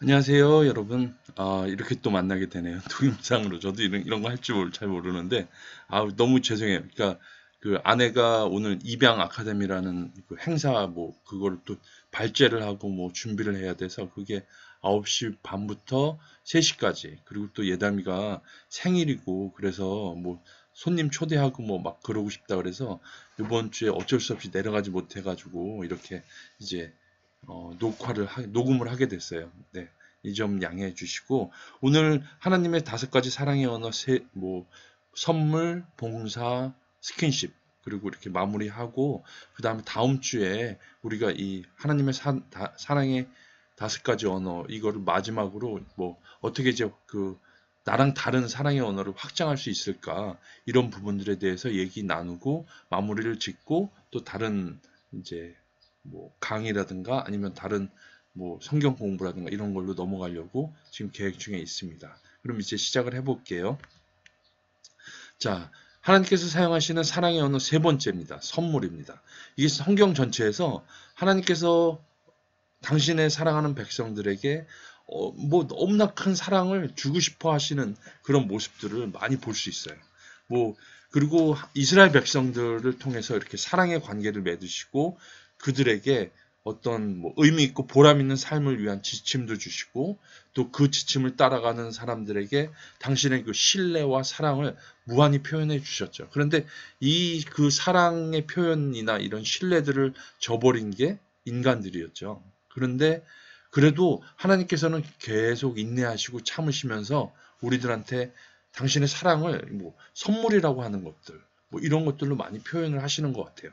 안녕하세요, 여러분. 이렇게 또 만나게 되네요. 동영상으로. 저도 이런 거 할 줄 잘 모르는데, 너무 죄송해요. 그러니까, 그 아내가 오늘 입양 아카데미라는 그 행사, 그거를 또 발제를 하고 준비를 해야 돼서, 그게 9시 반부터 3시까지, 그리고 또 예담이가 생일이고, 그래서 손님 초대하고 막 그러고 싶다 그래서, 이번 주에 어쩔 수 없이 내려가지 못해가지고, 이렇게 이제 녹음을 하게 됐어요. 네. 이 점 양해해 주시고, 오늘 하나님의 5가지 사랑의 언어, 선물, 봉사, 스킨십, 그리고 이렇게 마무리하고, 그 다음에 다음 주에 우리가 이 하나님의 사랑의 5가지 언어, 이거를 마지막으로 어떻게 이제 나랑 다른 사랑의 언어를 확장할 수 있을까, 이런 부분들에 대해서 얘기 나누고, 마무리를 짓고, 또 다른 이제 강의라든가 아니면 다른 성경 공부라든가 이런 걸로 넘어가려고 지금 계획 중에 있습니다. 그럼 이제 시작을 해볼게요. 자, 하나님께서 사용하시는 사랑의 언어 3번째입니다. 선물입니다. 이게 성경 전체에서 하나님께서 당신의 사랑하는 백성들에게 너무나 큰 사랑을 주고 싶어 하시는 그런 모습들을 많이 볼 수 있어요. 뭐 그리고 이스라엘 백성들을 통해서 이렇게 사랑의 관계를 맺으시고 그들에게 어떤 의미 있고 보람 있는 삶을 위한 지침도 주시고 또 그 지침을 따라가는 사람들에게 당신의 그 신뢰와 사랑을 무한히 표현해 주셨죠. 그런데 이 그 사랑의 표현이나 이런 신뢰들을 저버린 게 인간들이었죠. 그런데 그래도 하나님께서는 계속 인내하시고 참으시면서 우리들한테 당신의 사랑을 선물이라고 하는 것들, 이런 것들로 많이 표현을 하시는 것 같아요.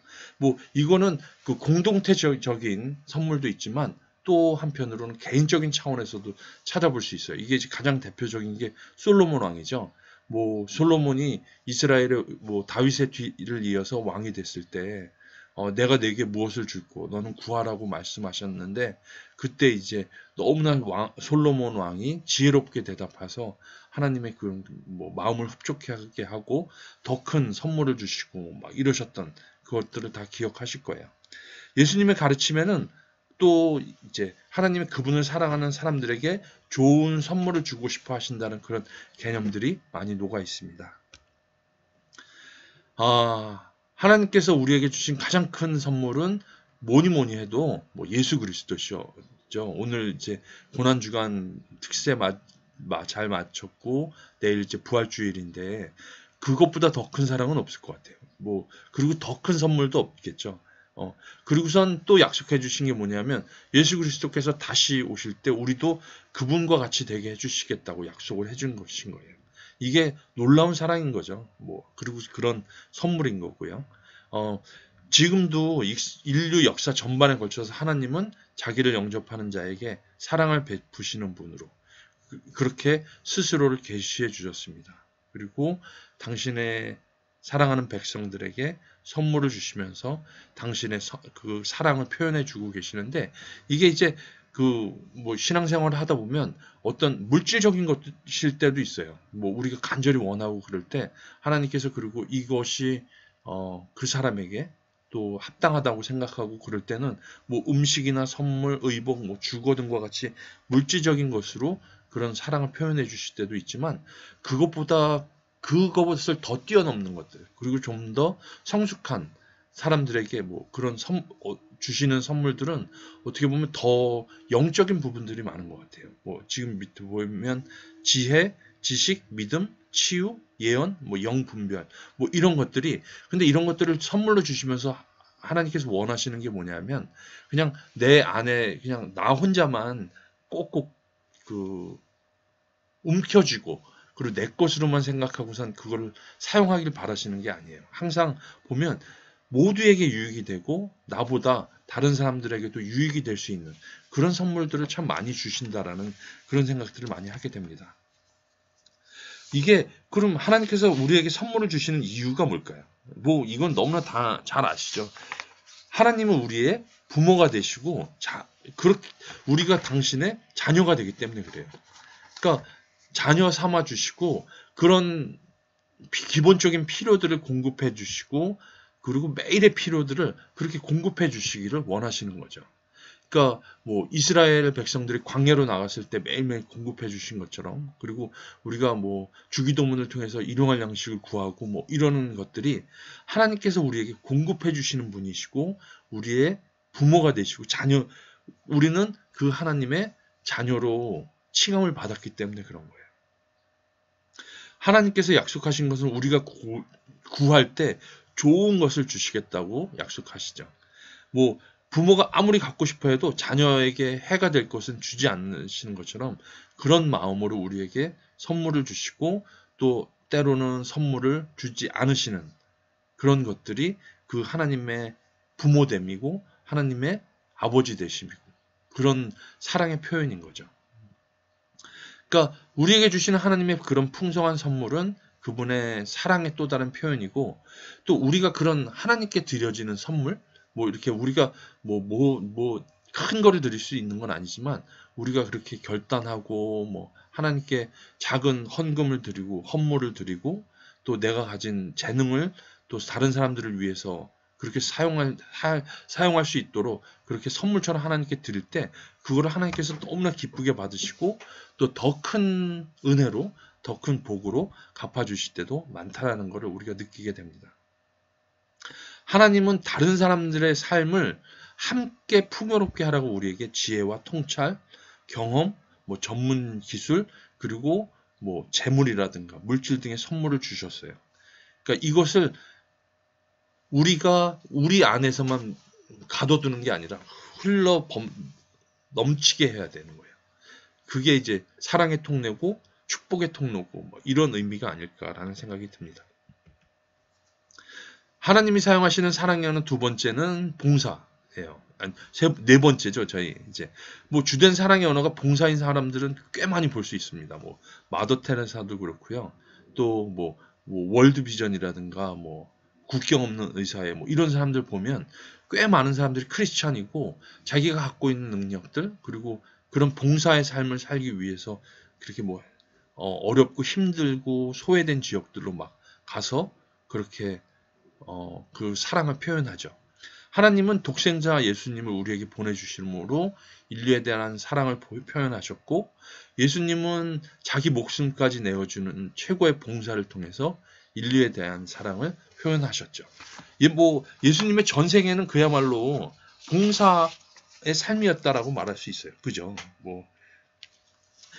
이거는 그 공동체적인 선물도 있지만 또 한편으로는 개인적인 차원에서도 찾아볼 수 있어요. 이게 가장 대표적인 게 솔로몬 왕이죠. 솔로몬이 이스라엘의 다윗의 뒤를 이어서 왕이 됐을 때 내가 내게 무엇을 줄고 너는 구하라고 말씀하셨는데 그때 이제 너무나 솔로몬 왕이 지혜롭게 대답해서 하나님의 그 마음을 흡족하게 하고 더 큰 선물을 주시고 막 이러셨던 그것들을 다 기억하실 거예요. 예수님의 가르침에는 또 이제 하나님의 그분을 사랑하는 사람들에게 좋은 선물을 주고 싶어 하신다는 그런 개념들이 많이 녹아 있습니다. 하나님께서 우리에게 주신 가장 큰 선물은 뭐니 뭐니 해도 예수 그리스도죠. 오늘 이제 고난주간 특세 잘 마쳤고 내일 이제 부활주일인데 그것보다 더 큰 사랑은 없을 것 같아요. 그리고 더 큰 선물도 없겠죠. 그리고선 또 약속해 주신 게 뭐냐면 예수 그리스도께서 다시 오실 때 우리도 그분과 같이 되게 해주시겠다고 약속을 해준 것인 거예요. 이게 놀라운 사랑인 거죠. 그리고 그런 선물인 거고요. 지금도 인류 역사 전반에 걸쳐서 하나님은 자기를 영접하는 자에게 사랑을 베푸시는 분으로 그렇게 스스로를 계시해 주셨습니다. 그리고 당신의 사랑하는 백성들에게 선물을 주시면서 당신의 그 사랑을 표현해 주고 계시는데 이게 이제 신앙생활을 하다 보면 어떤 물질적인 것일 때도 있어요. 우리가 간절히 원하고 그럴 때 하나님께서 그리고 이것이 그 사람에게 또 합당하다고 생각하고 그럴 때는 음식이나 선물, 의복, 주거 등과 같이 물질적인 것으로 그런 사랑을 표현해 주실 때도 있지만 그것보다 그것을 더 뛰어넘는 것들 그리고 좀 더 성숙한 사람들에게 그런 주시는 선물들은 어떻게 보면 더 영적인 부분들이 많은 것 같아요. 지금 밑에 보면 지혜, 지식, 믿음, 치유, 예언, 영분별 이런 것들이 근데 이런 것들을 선물로 주시면서 하나님께서 원하시는 게 뭐냐면 그냥 내 안에 그냥 나 혼자만 꼭꼭 그 움켜쥐고 그리고 내 것으로만 생각하고선 그걸 사용하길 바라시는 게 아니에요. 항상 보면 모두에게 유익이 되고 나보다 다른 사람들에게도 유익이 될 수 있는 그런 선물들을 참 많이 주신다라는 그런 생각들을 많이 하게 됩니다. 이게 그럼 하나님께서 우리에게 선물을 주시는 이유가 뭘까요? 이건 너무나 다 잘 아시죠. 하나님은 우리의 부모가 되시고 그렇게 우리가 당신의 자녀가 되기 때문에 그래요. 그러니까 자녀 삼아 주시고 그런 기본적인 필요들을 공급해 주시고 그리고 매일의 필요들을 그렇게 공급해 주시기를 원하시는 거죠. 그러니까 뭐 이스라엘 백성들이 광야로 나갔을 때 매일매일 공급해 주신 것처럼, 그리고 우리가 뭐 주기도문을 통해서 일용할 양식을 구하고 뭐 이러는 것들이 하나님께서 우리에게 공급해 주시는 분이시고 우리의 부모가 되시고 우리는 그 하나님의 자녀로 칭함을 받았기 때문에 그런 거예요. 하나님께서 약속하신 것은 우리가 구할 때 좋은 것을 주시겠다고 약속하시죠. 뭐 부모가 아무리 갖고 싶어 해도 자녀에게 해가 될 것은 주지 않으시는 것처럼 그런 마음으로 우리에게 선물을 주시고 또 때로는 선물을 주지 않으시는 그런 것들이 그 하나님의 부모됨이고 하나님의 아버지 되심이고 그런 사랑의 표현인 거죠. 그러니까 우리에게 주시는 하나님의 그런 풍성한 선물은 그분의 사랑의 또 다른 표현이고, 또 우리가 그런 하나님께 드려지는 선물, 뭐 이렇게 우리가 큰 거를 드릴 수 있는 건 아니지만 우리가 그렇게 결단하고 뭐 하나님께 작은 헌금을 드리고 헌물을 드리고 또 내가 가진 재능을 또 다른 사람들을 위해서 그렇게 사용할 수 있도록 그렇게 선물처럼 하나님께 드릴 때 그거를 하나님께서 너무나 기쁘게 받으시고 또 더 큰 은혜로 더 큰 복으로 갚아주실 때도 많다라는 것을 우리가 느끼게 됩니다. 하나님은 다른 사람들의 삶을 함께 풍요롭게 하라고 우리에게 지혜와 통찰, 경험, 뭐 전문 기술, 그리고 뭐 재물이라든가 물질 등의 선물을 주셨어요. 그러니까 이것을 우리가 우리 안에서만 가둬두는 게 아니라 넘치게 해야 되는 거예요. 그게 이제 사랑의 통로고 축복의 통로고 뭐 이런 의미가 아닐까라는 생각이 듭니다. 하나님이 사용하시는 사랑의 언어 두 번째는 봉사예요. 네 번째죠. 저희 이제 뭐 주된 사랑의 언어가 봉사인 사람들은 꽤 많이 볼 수 있습니다. 뭐 마더 테레사도 그렇고요. 또 뭐 월드 비전이라든가 뭐 국경 없는 의사회 뭐 이런 사람들 보면 꽤 많은 사람들이 크리스찬이고 자기가 갖고 있는 능력들 그리고 그런 봉사의 삶을 살기 위해서 그렇게 뭐 어렵고 힘들고 소외된 지역들로 막 가서 그렇게 그 사랑을 표현하죠. 하나님은 독생자 예수님을 우리에게 보내주심으로 인류에 대한 사랑을 표현하셨고 예수님은 자기 목숨까지 내어주는 최고의 봉사를 통해서 인류에 대한 사랑을 표현하셨죠. 예수님의 전생에는 그야말로 봉사의 삶이었다라고 말할 수 있어요. 그죠? 뭐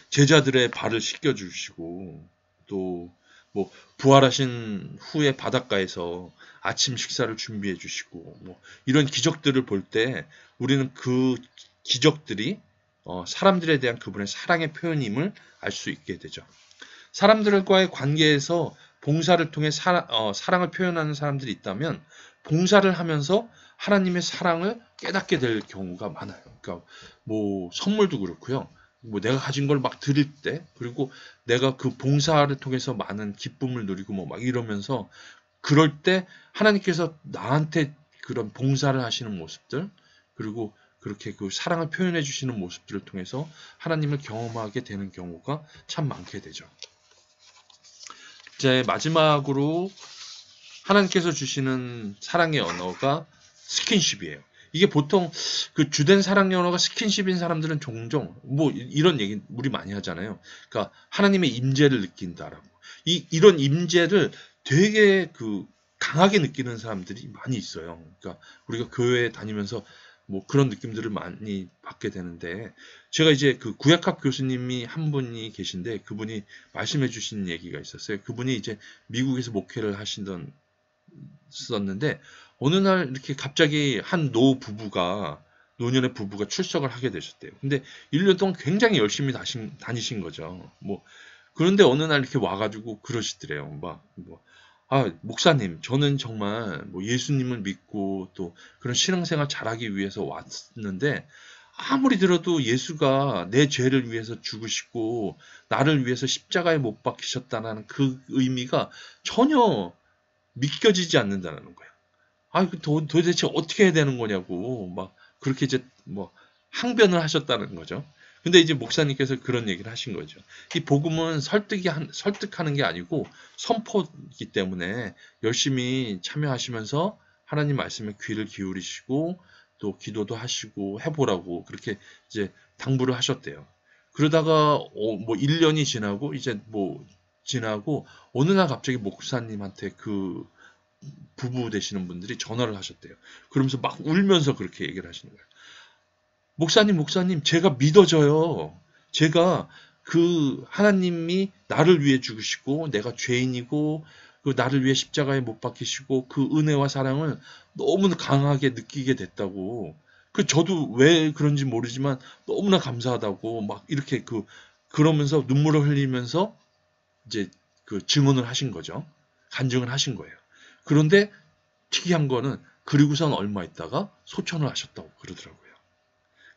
제자들의 발을 씻겨주시고 또 뭐 부활하신 후에 바닷가에서 아침 식사를 준비해 주시고 뭐 이런 기적들을 볼 때 우리는 그 기적들이 사람들에 대한 그분의 사랑의 표현임을 알 수 있게 되죠. 사람들과의 관계에서 봉사를 통해 사랑을 표현하는 사람들이 있다면 봉사를 하면서 하나님의 사랑을 깨닫게 될 경우가 많아요. 그러니까 뭐 선물도 그렇고요. 뭐 내가 가진 걸 막 드릴 때 그리고 내가 그 봉사를 통해서 많은 기쁨을 누리고 뭐 막 이러면서 그럴 때 하나님께서 나한테 그런 봉사를 하시는 모습들 그리고 그렇게 그 사랑을 표현해 주시는 모습들을 통해서 하나님을 경험하게 되는 경우가 참 많게 되죠. 이제 마지막으로 하나님께서 주시는 사랑의 언어가 스킨십이에요. 이게 보통 그 주된 사랑의 언어가 스킨십인 사람들은 종종 뭐 이런 얘기 우리 많이 하잖아요. 그러니까 하나님의 임재를 느낀다라고. 이런 임재를 되게 그 강하게 느끼는 사람들이 많이 있어요. 그러니까 우리가 교회에 다니면서 뭐 그런 느낌들을 많이 받게 되는데 제가 이제 그 구약학 교수님이 한 분이 계신데 그분이 말씀해 주신 얘기가 있었어요. 그분이 이제 미국에서 목회를 썼는데 어느 날 이렇게 갑자기 한 노년의 부부가 출석을 하게 되셨대요. 근데 1년 동안 굉장히 열심히 다니신 거죠. 뭐 그런데 어느 날 이렇게 와가지고 그러시더래요. 목사님, 저는 정말 뭐 예수님을 믿고 또 그런 신앙생활 잘하기 위해서 왔는데 아무리 들어도 예수가 내 죄를 위해서 죽으시고 나를 위해서 십자가에 못 박히셨다는 그 의미가 전혀 믿겨지지 않는다는 거예요. 도대체 어떻게 해야 되는 거냐고 막 그렇게 이제 뭐 항변을 하셨다는 거죠. 근데 이제 목사님께서 그런 얘기를 하신 거죠. 이 복음은 설득하는 게 아니고 선포이기 때문에 열심히 참여하시면서 하나님 말씀에 귀를 기울이시고 또 기도도 하시고 해보라고 그렇게 이제 당부를 하셨대요. 그러다가 뭐 1년이 지나고 이제 뭐 지나고 어느 날 갑자기 목사님한테 그 부부 되시는 분들이 전화를 하셨대요. 그러면서 막 울면서 그렇게 얘기를 하시는 거예요. 목사님, 제가 믿어져요. 제가 그 하나님이 나를 위해 죽으시고 내가 죄인이고 그 나를 위해 십자가에 못 박히시고 그 은혜와 사랑을 너무 강하게 느끼게 됐다고. 그 저도 왜 그런지 모르지만 너무나 감사하다고 막 이렇게 그러면서 눈물을 흘리면서 이제 그 증언을 하신 거죠. 간증을 하신 거예요. 그런데 특이한 거는 그리고선 얼마 있다가 소천을 하셨다고 그러더라고요.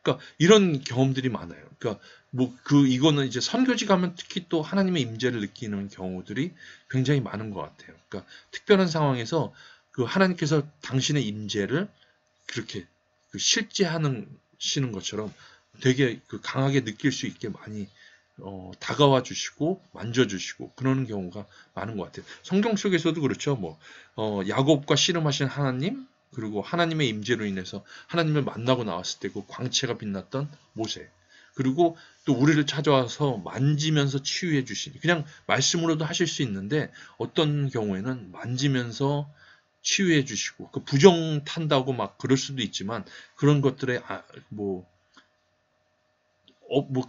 그러니까 이런 경험들이 많아요. 그러니까 뭐 이거는 이제 선교지 가면 특히 또 하나님의 임재를 느끼는 경우들이 굉장히 많은 것 같아요. 그러니까 특별한 상황에서 그 하나님께서 당신의 임재를 그렇게 실제하시는 것처럼 되게 강하게 느낄 수 있게 많이 다가와 주시고 만져 주시고 그러는 경우가 많은 것 같아요. 성경 속에서도 그렇죠. 뭐 야곱과 씨름하신 하나님, 그리고 하나님의 임재로 인해서 하나님을 만나고 나왔을 때 그 광채가 빛났던 모세, 그리고 또 우리를 찾아와서 만지면서 치유해 주시니, 그냥 말씀으로도 하실 수 있는데 어떤 경우에는 만지면서 치유해 주시고, 그 부정 탄다고 막 그럴 수도 있지만 그런 것들에 뭐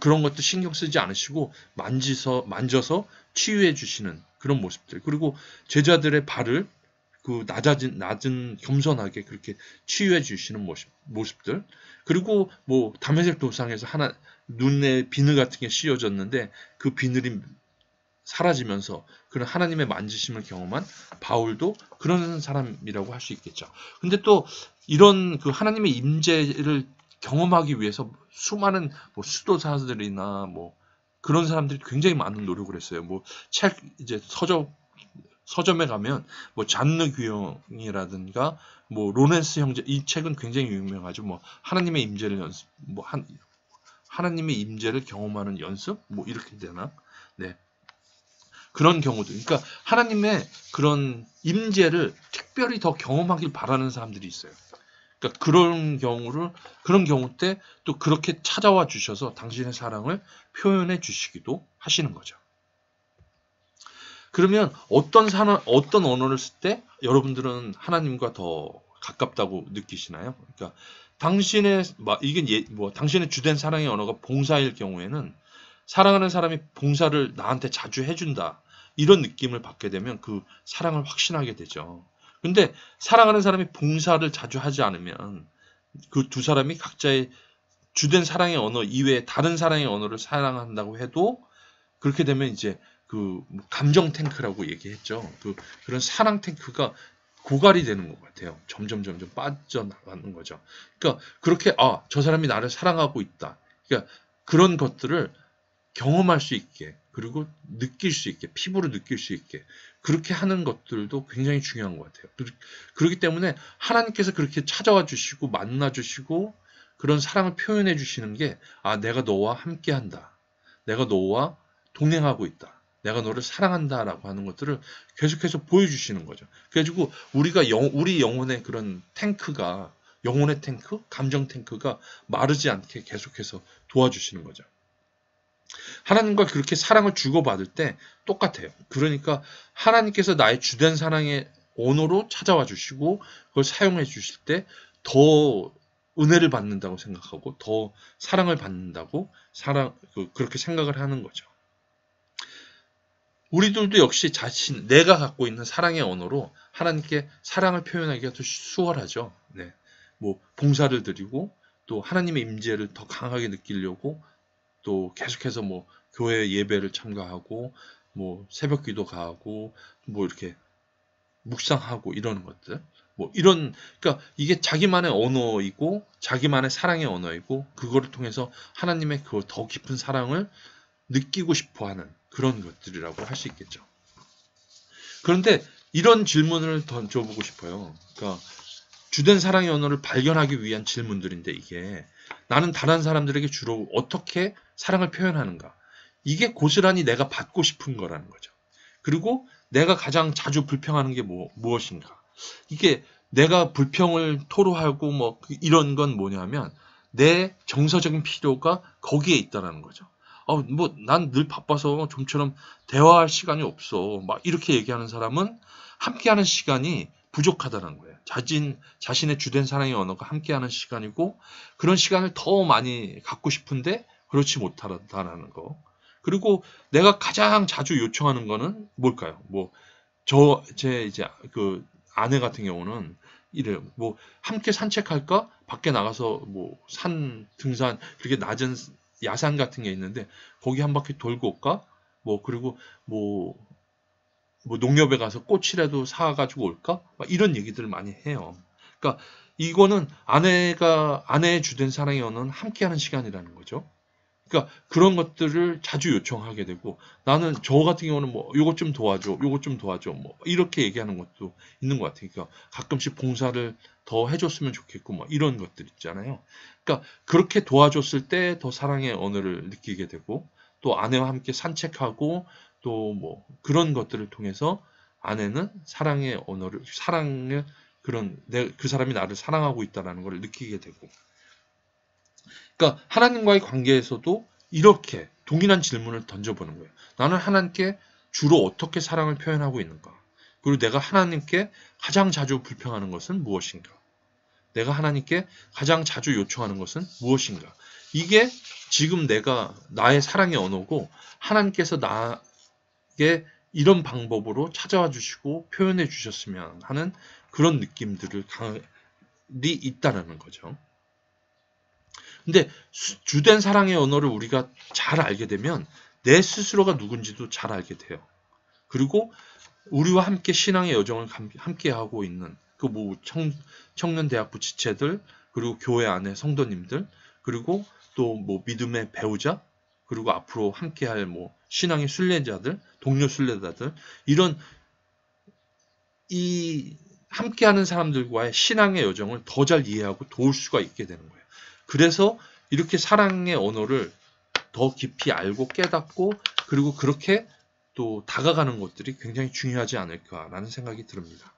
그런 것도 신경 쓰지 않으시고 만져서 치유해 주시는 그런 모습들, 그리고 제자들의 발을 낮은 겸손하게 그렇게 치유해 주시는 모습들, 그리고 뭐 다메섹 도상에서 눈에 비늘 같은 게 씌워졌는데 그 비늘이 사라지면서 그런 하나님의 만지심을 경험한 바울도 그런 사람이라고 할 수 있겠죠. 근데 또 이런 그 하나님의 임재를 경험하기 위해서 수많은 뭐 수도사들이나 뭐 그런 사람들이 굉장히 많은 노력을 했어요. 뭐 책 이제 서점에 가면 뭐 잔느 규영이라든가 뭐 로렌스 형제, 이 책은 굉장히 유명하죠. 뭐 하나님의 임재를 연습, 뭐 하나님의 임재를 경험하는 연습, 뭐 이렇게 되나? 네. 그런 경우도, 그러니까 하나님의 그런 임재를 특별히 더 경험하길 바라는 사람들이 있어요. 그러니까 그런 경우 때 또 그렇게 찾아와 주셔서 당신의 사랑을 표현해 주시기도 하시는 거죠. 그러면 어떤 언어를 쓸 때 여러분들은 하나님과 더 가깝다고 느끼시나요? 그러니까 당신의 주된 사랑의 언어가 봉사일 경우에는 사랑하는 사람이 봉사를 나한테 자주 해준다, 이런 느낌을 받게 되면 그 사랑을 확신하게 되죠. 근데 사랑하는 사람이 봉사를 자주 하지 않으면 그 두 사람이 각자의 주된 사랑의 언어 이외에 다른 사랑의 언어를 사랑한다고 해도 그렇게 되면 이제 감정 탱크라고 얘기했죠. 그런 사랑 탱크가 고갈이 되는 것 같아요. 점점 빠져나가는 거죠. 그러니까 그렇게 저 사람이 나를 사랑하고 있다. 그러니까 그런 것들을 경험할 수 있게, 그리고 느낄 수 있게, 피부로 느낄 수 있게 그렇게 하는 것들도 굉장히 중요한 것 같아요. 그렇기 때문에 하나님께서 그렇게 찾아와 주시고 만나 주시고 그런 사랑을 표현해 주시는 게 내가 너와 함께한다. 내가 너와 동행하고 있다. 내가 너를 사랑한다라고 하는 것들을 계속해서 보여주시는 거죠. 그래가지고 우리 영혼의 그런 탱크가, 영혼의 탱크, 감정 탱크가 마르지 않게 계속해서 도와주시는 거죠. 하나님과 그렇게 사랑을 주고받을 때 똑같아요. 그러니까 하나님께서 나의 주된 사랑의 언어로 찾아와 주시고 그걸 사용해 주실 때 더 은혜를 받는다고 생각하고 더 사랑을 받는다고 그렇게 생각을 하는 거죠. 우리들도 역시 내가 갖고 있는 사랑의 언어로 하나님께 사랑을 표현하기가 더 수월하죠. 네. 뭐 봉사를 드리고 또 하나님의 임재를 더 강하게 느끼려고 또 계속해서 뭐 교회 예배를 참가하고 뭐 새벽 기도 가고 뭐 이렇게 묵상하고 이러는 것들, 그러니까 이게 자기만의 언어이고 자기만의 사랑의 언어이고 그거를 통해서 하나님의 그 더 깊은 사랑을 느끼고 싶어하는 그런 것들이라고 할 수 있겠죠. 그런데 이런 질문을 던져보고 싶어요. 그러니까 주된 사랑의 언어를 발견하기 위한 질문들인데, 이게 나는 다른 사람들에게 주로 어떻게 사랑을 표현하는가, 이게 고스란히 내가 받고 싶은 거라는 거죠. 그리고 내가 가장 자주 불평하는 게 무엇인가, 이게 내가 불평을 토로하고 뭐 이런 건 뭐냐면 내 정서적인 필요가 거기에 있다라는 거죠. 뭐 난 늘 바빠서 좀처럼 대화할 시간이 없어. 막 이렇게 얘기하는 사람은 함께하는 시간이 부족하다는 거예요. 자신의 주된 사랑의 언어가 함께하는 시간이고 그런 시간을 더 많이 갖고 싶은데 그렇지 못하다라는 거. 그리고 내가 가장 자주 요청하는 거는 뭘까요? 뭐 제 이제 그 아내 같은 경우는 이래요. 뭐 함께 산책할까? 밖에 나가서 뭐 산 등산 그렇게 낮은 야산 같은 게 있는데 거기 한 바퀴 돌고 올까? 뭐 그리고 뭐 농협에 가서 꽃이라도 사가지고 올까? 막 이런 얘기들을 많이 해요. 그러니까 이거는 아내의 주된 사랑의 언어는 함께하는 시간이라는 거죠. 그러니까 그런 것들을 자주 요청하게 되고 나는 저 같은 경우는 뭐 요것 좀 도와줘, 요것 좀 도와줘, 뭐 이렇게 얘기하는 것도 있는 것 같아요. 그러니까 가끔씩 봉사를 더 해줬으면 좋겠고 뭐 이런 것들 있잖아요. 그러니까 그렇게 도와줬을 때 더 사랑의 언어를 느끼게 되고 또 아내와 함께 산책하고 또 뭐 그런 것들을 통해서 아내는 사랑의 언어를 사랑을 그런 그 사람이 나를 사랑하고 있다라는 걸 느끼게 되고 그러니까 하나님과의 관계에서도 이렇게 동일한 질문을 던져보는 거예요. 나는 하나님께 주로 어떻게 사랑을 표현하고 있는가? 그리고 내가 하나님께 가장 자주 불평하는 것은 무엇인가? 내가 하나님께 가장 자주 요청하는 것은 무엇인가? 이게 지금 내가 나의 사랑의 언어고 하나님께서 나에게 이런 방법으로 찾아와 주시고 표현해 주셨으면 하는 그런 느낌들이 있다는 거죠. 근데 주된 사랑의 언어를 우리가 잘 알게 되면 내 스스로가 누군지도 잘 알게 돼요. 그리고 우리와 함께 신앙의 여정을 함께 하고 있는 그 뭐 청년대학부 지체들 그리고 교회 안의 성도님들 그리고 또 뭐 믿음의 배우자 그리고 앞으로 함께할 뭐 신앙의 순례자들 동료 순례자들 이런 이 함께하는 사람들과의 신앙의 여정을 더 잘 이해하고 도울 수가 있게 되는 거예요. 그래서 이렇게 사랑의 언어를 더 깊이 알고 깨닫고 그리고 그렇게 또 다가가는 것들이 굉장히 중요하지 않을까라는 생각이 듭니다.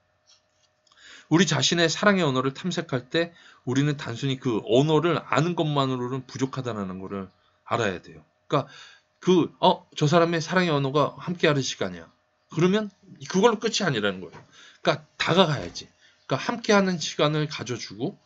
우리 자신의 사랑의 언어를 탐색할 때 우리는 단순히 그 언어를 아는 것만으로는 부족하다는 것을 알아야 돼요. 그러니까 저 사람의 사랑의 언어가 함께하는 시간이야. 그러면 그걸로 끝이 아니라는 거예요. 그러니까 다가가야지. 그러니까 함께하는 시간을 가져주고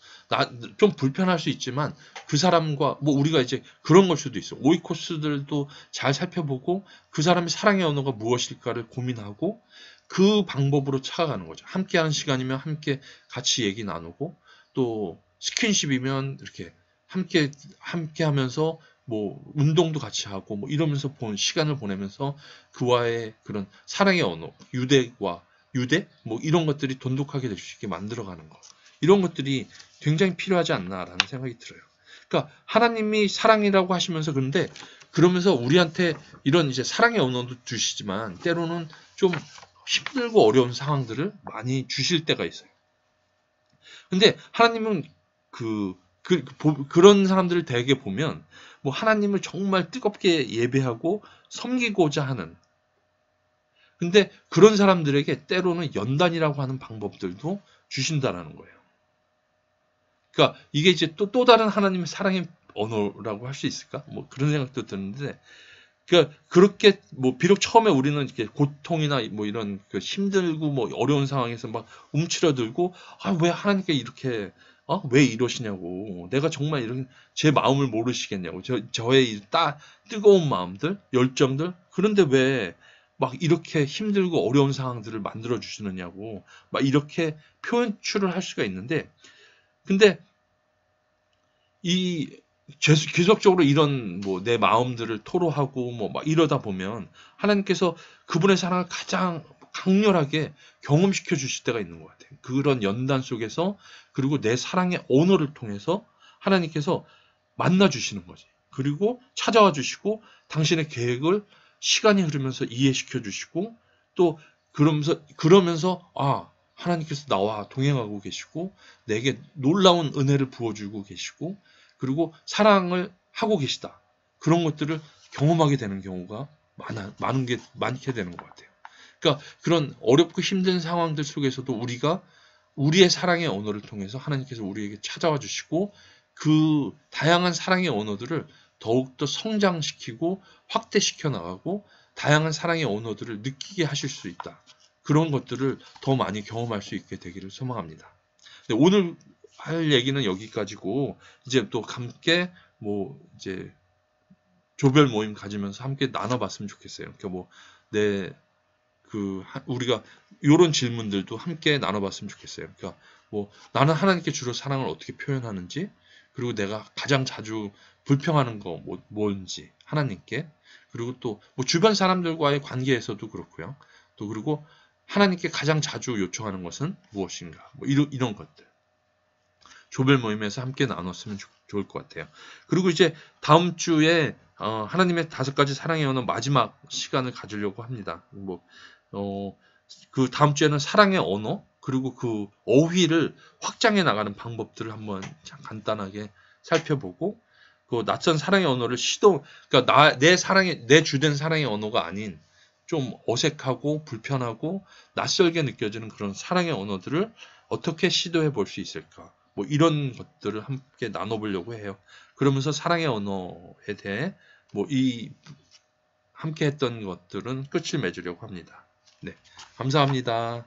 좀 불편할 수 있지만 그 사람과 뭐 우리가 이제 그런 걸 수도 있어. 오이코스들도 잘 살펴보고 그 사람의 사랑의 언어가 무엇일까를 고민하고 그 방법으로 찾아가는 거죠. 함께하는 시간이면 함께 같이 얘기 나누고 또 스킨십이면 이렇게 함께 하면서 뭐 운동도 같이 하고 뭐 이러면서 시간을 보내면서 그와의 그런 사랑의 언어, 유대 뭐 이런 것들이 돈독하게 될 수 있게 만들어가는 거. 이런 것들이 굉장히 필요하지 않나라는 생각이 들어요. 그러니까 하나님이 사랑이라고 하시면서 그러면서 우리한테 이런 이제 사랑의 언어도 주시지만 때로는 좀 힘들고 어려운 상황들을 많이 주실 때가 있어요. 근데 하나님은 그런 사람들을 대개 보면 뭐 하나님을 정말 뜨겁게 예배하고 섬기고자 하는 근데 그런 사람들에게 때로는 연단이라고 하는 방법들도 주신다라는 거예요. 그러니까 이게 이제 또 다른 하나님의 사랑의 언어라고 할 수 있을까? 뭐 그런 생각도 드는데, 그러니까 그렇게 뭐 비록 처음에 우리는 이렇게 고통이나 뭐 이런 그 힘들고 뭐 어려운 상황에서 막 움츠러들고 왜 하나님께 이렇게 왜 이러시냐고 내가 정말 이런 제 마음을 모르시겠냐고 저의 이 뜨거운 마음들 열정들 그런데 왜 막 이렇게 힘들고 어려운 상황들을 만들어 주시느냐고 막 이렇게 표현출을 할 수가 있는데 근데 이 계속적으로 이런 뭐 내 마음들을 토로하고 뭐 막 이러다 보면 하나님께서 그분의 사랑을 가장 강렬하게 경험시켜 주실 때가 있는 것 같아요. 그런 연단 속에서 그리고 내 사랑의 언어를 통해서 하나님께서 만나 주시는 거지. 그리고 찾아와 주시고 당신의 계획을 시간이 흐르면서 이해시켜 주시고 또 그러면서 하나님께서 나와 동행하고 계시고 내게 놀라운 은혜를 부어주고 계시고 그리고 사랑을 하고 계시다. 그런 것들을 경험하게 되는 경우가 많게 되는 것 같아요. 그러니까 그런 어렵고 힘든 상황들 속에서도 우리가 우리의 사랑의 언어를 통해서 하나님께서 우리에게 찾아와 주시고 그 다양한 사랑의 언어들을 더욱더 성장시키고 확대시켜 나가고 다양한 사랑의 언어들을 느끼게 하실 수 있다. 그런 것들을 더 많이 경험할 수 있게 되기를 소망합니다. 근데 오늘 할 얘기는 여기까지고 이제 또 함께 뭐 이제 조별 모임 가지면서 함께 나눠봤으면 좋겠어요. 그러니까 뭐 우리가 이런 질문들도 함께 나눠봤으면 좋겠어요. 그러니까 뭐 나는 하나님께 주로 사랑을 어떻게 표현하는지, 그리고 내가 가장 자주 불평하는 거 뭔지 하나님께, 그리고 또 뭐 주변 사람들과의 관계에서도 그렇고요. 또 그리고 하나님께 가장 자주 요청하는 것은 무엇인가, 뭐 이런 것들 조별 모임에서 함께 나눴으면 좋을 것 같아요. 그리고 이제 다음 주에 하나님의 5가지 사랑의 언어 마지막 시간을 가지려고 합니다. 그 다음 주에는 사랑의 언어, 그리고 그 어휘를 확장해 나가는 방법들을 한번 간단하게 살펴보고, 그 낯선 사랑의 언어를 그러니까 내 주된 사랑의 언어가 아닌 좀 어색하고 불편하고 낯설게 느껴지는 그런 사랑의 언어들을 어떻게 시도해 볼 수 있을까? 뭐 이런 것들을 함께 나눠보려고 해요. 그러면서 사랑의 언어에 대해 함께 했던 것들은 끝을 맺으려고 합니다. 네, 감사합니다.